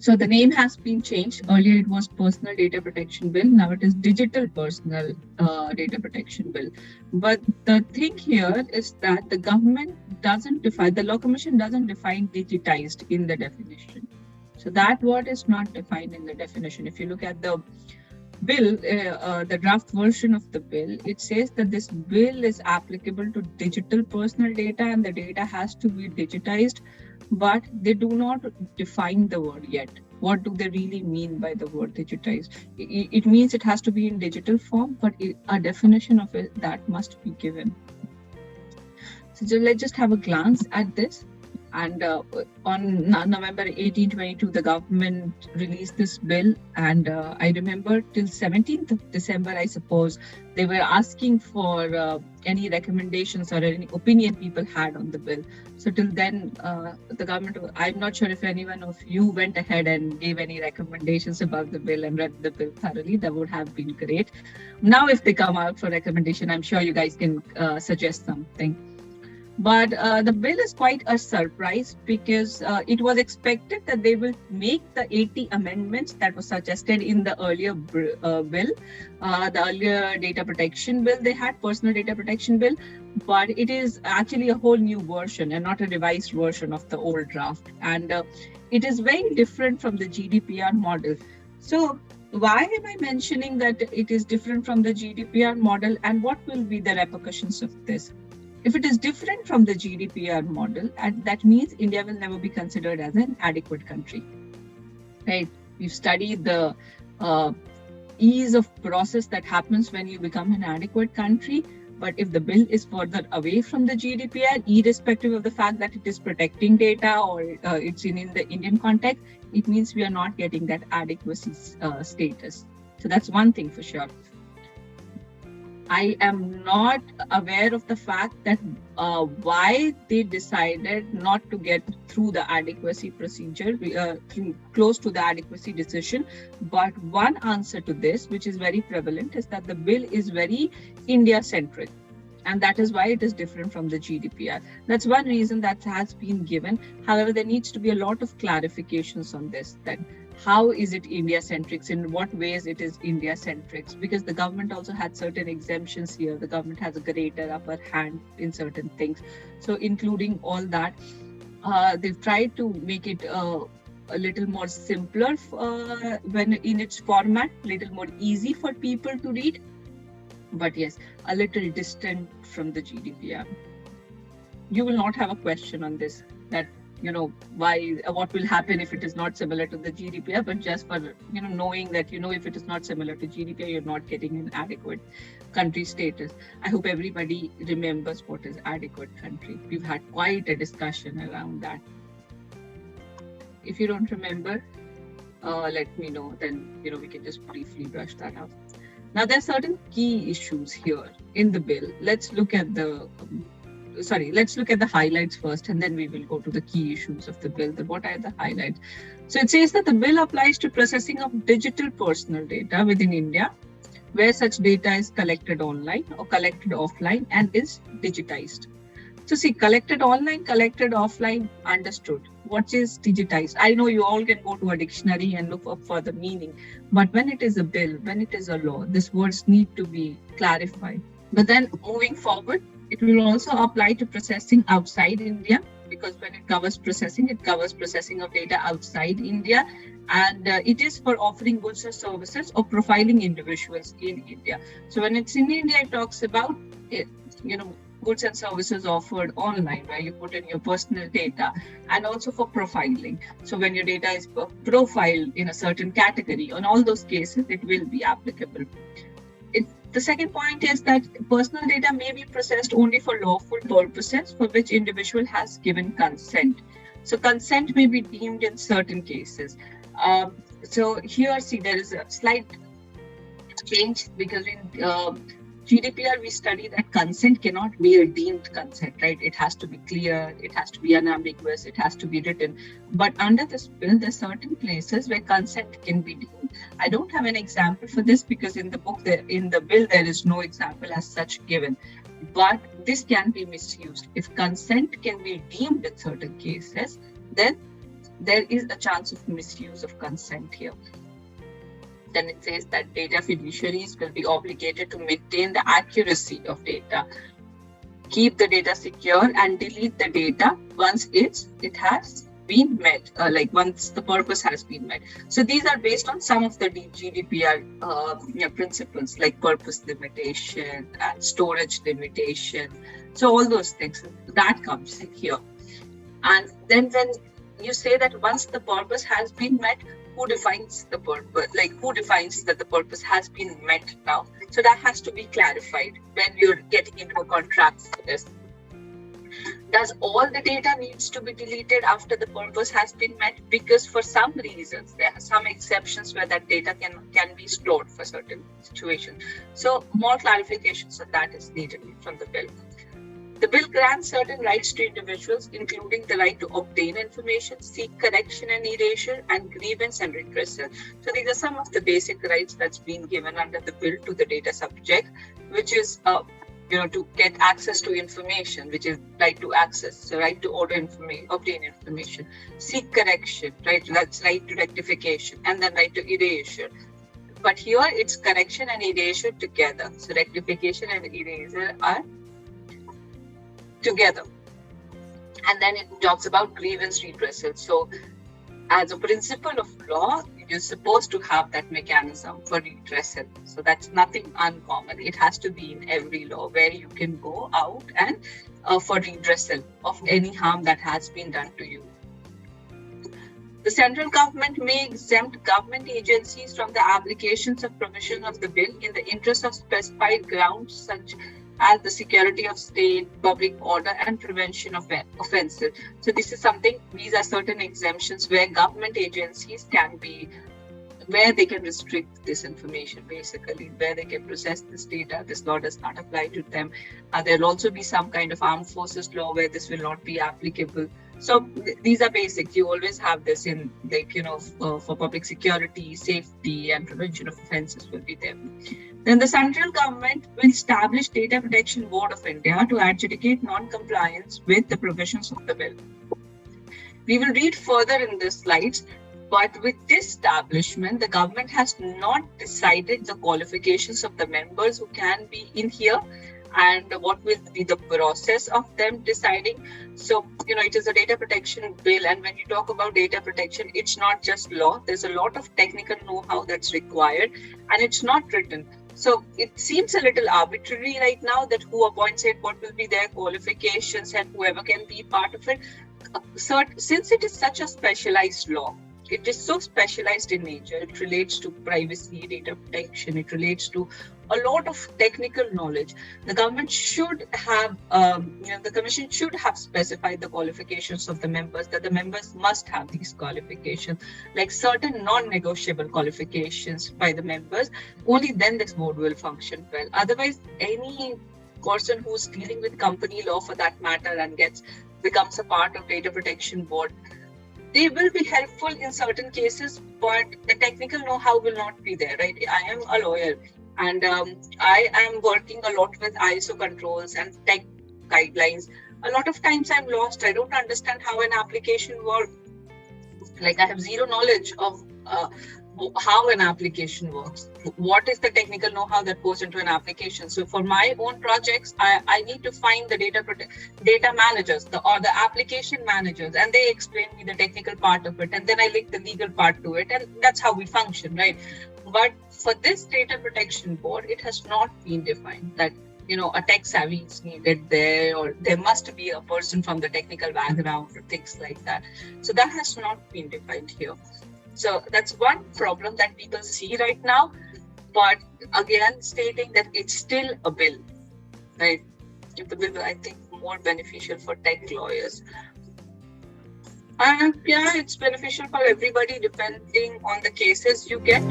So the name has been changed. Earlier it was Personal Data Protection Bill. Now it is Digital Personal Data Protection Bill. But the thing here is that the government doesn't define, the Law Commission doesn't define digitized in the definition. So that word is not defined in the definition. If you look at the bill, the draft version of the bill, it says that this bill is applicable to digital personal data and the data has to be digitized, but they do not define the word yet. What do they really mean by the word digitized? It means it has to be in digital form, but a definition of it that must be given. So let's just have a glance at this. And on November 18, 2022, the government released this bill. And I remember till 17th of December, I suppose, they were asking for any recommendations or any opinion people had on the bill. So till then, the government, I'm not sure if anyone of you went ahead and gave any recommendations about the bill and read the bill thoroughly. That would have been great. Now, if they come out for recommendation, I'm sure you guys can suggest something. But the bill is quite a surprise because it was expected that they will make the 80 amendments that were suggested in the earlier bill, the earlier data protection bill. They had personal data protection bill, but it is actually a whole new version and not a revised version of the old draft. And it is very different from the GDPR model. So why am I mentioning that it is different from the GDPR model, and what will be the repercussions of this? If it is different from the GDPR model, and that means India will never be considered as an adequate country, right? We've studied the ease of process that happens when you become an adequate country. But if the bill is further away from the GDPR, irrespective of the fact that it is protecting data or it's in the Indian context, it means we are not getting that adequacy status. So that's one thing for sure. I am not aware of the fact that why they decided not to get through the adequacy procedure, close to the adequacy decision. But one answer to this, which is very prevalent, is that the bill is very India-centric. And that is why it is different from the GDPR. That's one reason that has been given. However, there needs to be a lot of clarifications on this, that how is it India-centric, in what ways it is India-centric, because the government also had certain exemptions here. The government has a greater upper hand in certain things. So including all that, they've tried to make it a little more simpler when in its format, a little more easy for people to read. But yes, a little distant from the GDPR. You will not have a question on this, that what will happen if it is not similar to the GDPR, but just for knowing that if it is not similar to GDPR, you're not getting an adequate country status. I hope everybody remembers what is adequate country. We've had quite a discussion around that. If you don't remember, let me know, then we can just briefly brush that out. Now there are certain key issues here in the bill. Let's look at the highlights first, and then we will go to the key issues of the bill. What are the highlights? So it says that the bill applies to processing of digital personal data within India, where such data is collected online or collected offline and is digitized. So see, collected online, collected offline, understood. What is digitized? I know you all can go to a dictionary and look up for the meaning, but when it is a bill, when it is a law, these words need to be clarified. But then moving forward, it will also apply to processing outside India, because when it covers processing of data outside India, and it is for offering goods or services or profiling individuals in India. So when it's in India, it talks about goods and services offered online, where you put in your personal data, and also for profiling. So when your data is profiled in a certain category, on all those cases, it will be applicable. The second point is that personal data may be processed only for lawful purposes for which individual has given consent. So consent may be deemed in certain cases. So here, see, there is a slight change, because in GDPR, we study that consent cannot be a deemed consent, right? It has to be clear, it has to be unambiguous, it has to be written. But under this bill, there are certain places where consent can be deemed. I don't have an example for this because in the book, in the bill, there is no example as such given. But this can be misused. If consent can be deemed in certain cases, then there is a chance of misuse of consent here. Then it says that data fiduciaries will be obligated to maintain the accuracy of data, keep the data secure, and delete the data once it has been met, like once the purpose has been met. So these are based on some of the GDPR principles, like purpose limitation and storage limitation. So all those things that comes in here. And then when you say that once the purpose has been met, who defines the purpose? Like, who defines that the purpose has been met now? So that has to be clarified when you're getting into a contract for this. Does all the data needs to be deleted after the purpose has been met? Because for some reasons, there are some exceptions where that data can be stored for certain situations. So more clarifications on that is needed from the bill. The bill grants certain rights to individuals, including the right to obtain information, seek correction and erasure, and grievance and redressal. So these are some of the basic rights that's been given under the bill to the data subject, which is to get access to information, which is right to access, so right to obtain information, seek correction, right? That's right to rectification, and then right to erasure. But here it's correction and erasure together. So rectification and erasure are together. And then it talks about grievance redressal. So as a principle of law, you're supposed to have that mechanism for redressal. So that's nothing uncommon. It has to be in every law where you can go out and for redressal of any harm that has been done to you. The central government may exempt government agencies from the applications of provision of the bill in the interest of specified grounds such as the security of state, public order, and prevention of offences. So this is something, these are certain exemptions where government agencies can be, where they can restrict this information, basically, where they can process this data. This law does not apply to them. There'll also be some kind of armed forces law where this will not be applicable. So these are basic. You always have this in, like, for public security, safety, and prevention of offences will be there. Then the central government will establish Data Protection Board of India to adjudicate non-compliance with the provisions of the bill. We will read further in the slides, but with this establishment, the government has not decided the qualifications of the members who can be in here and what will be the process of them deciding. So, it is a data protection bill, and when you talk about data protection, it's not just law. There's a lot of technical know-how that's required, and it's not written. So it seems a little arbitrary right now that who appoints it, what will be their qualifications, and whoever can be part of it. Since it is such a specialized law, it is so specialized in nature, it relates to privacy, data protection, it relates to a lot of technical knowledge. The government should have, the commission should have specified the qualifications of the members, that the members must have these qualifications, like certain non-negotiable qualifications by the members. Only then this board will function well. Otherwise, any person who's dealing with company law for that matter and becomes a part of data protection board, they will be helpful in certain cases, but the technical know-how will not be there, right? I am a lawyer, and I am working a lot with ISO controls and tech guidelines. A lot of times I'm lost. I don't understand how an application works. Like, I have zero knowledge of how an application works. What is the technical know-how that goes into an application? So for my own projects, I need to find the data managers or the application managers, and they explain me the technical part of it, and then I link the legal part to it, and that's how we function, right? But for this data protection board, it has not been defined that a tech savvy is needed there, or there must be a person from the technical background or things like that. So that has not been defined here. So that's one problem that people see right now. But again, stating that it's still a bill, right? The bill, I think, more beneficial for tech lawyers. And yeah, it's beneficial for everybody depending on the cases you get.